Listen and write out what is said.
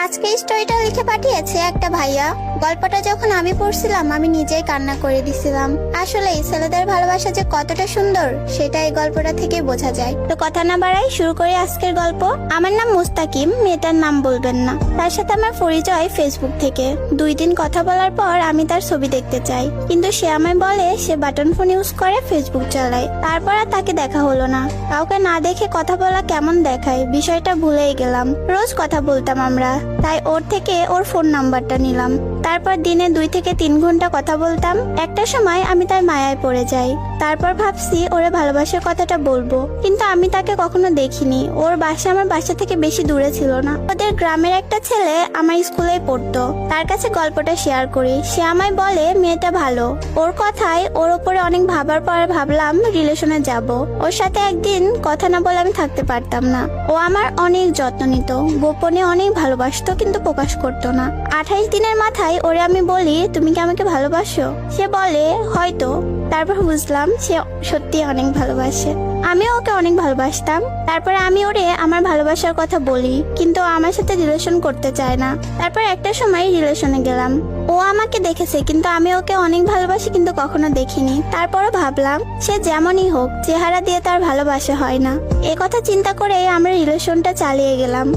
আজকে স্টোরিটা লিখে পাঠিয়েছে একটা ভাইয়া। গল্পটা যখন আমি পড়ছিলাম আমি নিজেই কান্না করে দিছিলাম। আসলে ছেলেদের ভালোবাসা যে কতটা সুন্দর সেটা এই গল্পটা থেকে বোঝা যায়। তো কথা না বাড়াই শুরু করি আজকের গল্প। আমার নাম মুস্তাকিম, মেয়েটার নাম বলবেন না। তার সাথে আমার পরিচয় ফেসবুক থেকে। 2 দিন কথা বলার পর আমি তার ছবি দেখতে চাই, কিন্তু সে আমায় বলে সে বাটন ফোন ইউজ করে, ফেসবুক চালায়। তারপর আর তাকে দেখা হলো না। কাউকে না দেখে কথা বলা কেমন দেখায় বিষয়টা ভুলেই গেলাম। রোজ কথা বলতাম আমরা, তাই ওর থেকে ওর ফোন নাম্বারটা নিলাম। তারপর দিনে 2 থেকে 3 ঘন্টা কথা বলতাম। একটা সময় আমি তার মায়ায় পড়ে যাই। তারপর ভাবছি ওরে ভালোবাসার কথাটা বলবো, কিন্তু আমি তাকে কখনো দেখিনি। ওর বাসা আমার বাসা থেকে বেশি দূরে ছিল না। ওদের গ্রামের একটা ছেলে আমার স্কুলেই পড়তো। তার কাছে গল্পটা শেয়ার করি। সে আমায় বলে মেয়েটা ভালো। ওর কথায় ওর উপরে অনেক ভাবার পর ভাবলাম রিলেশনে যাব। ওর সাথে একদিন কথা না বলে আমি থাকতে পারতাম না। ও আমার অনেক যত্ন নিত, গোপনে অনেক ভালোবাসতো, কিন্তু প্রকাশ করতো না। 28 দিনের মাথায় ওরে আমি বলি তুমি কি আমাকে ভালোবাসো? সে বলে হয়তো। তারপর বুঝলাম সে সত্যি অনেক ভালোবাসে। আমিও ওকে অনেক ভালোবাসতাম। তারপরে আমি ওরে আমার ভালোবাসার কথা বলি, কিন্তু ও আমার সাথে রিলেশন করতে চায় না। তারপর একটা সময় রিলেশনে গেলাম। ও আমাকে দেখেছে, কিন্তু আমি ওকে অনেক ভালোবাসি, কিন্তু কখনো দেখিনি। তারপরও ভাবলাম সে যেমনই হোক, চেহারা দিয়ে তার ভালোবাসা হয় না। এ কথা চিন্তা করে আমরা রিলেশনটা চালিয়ে গেলাম।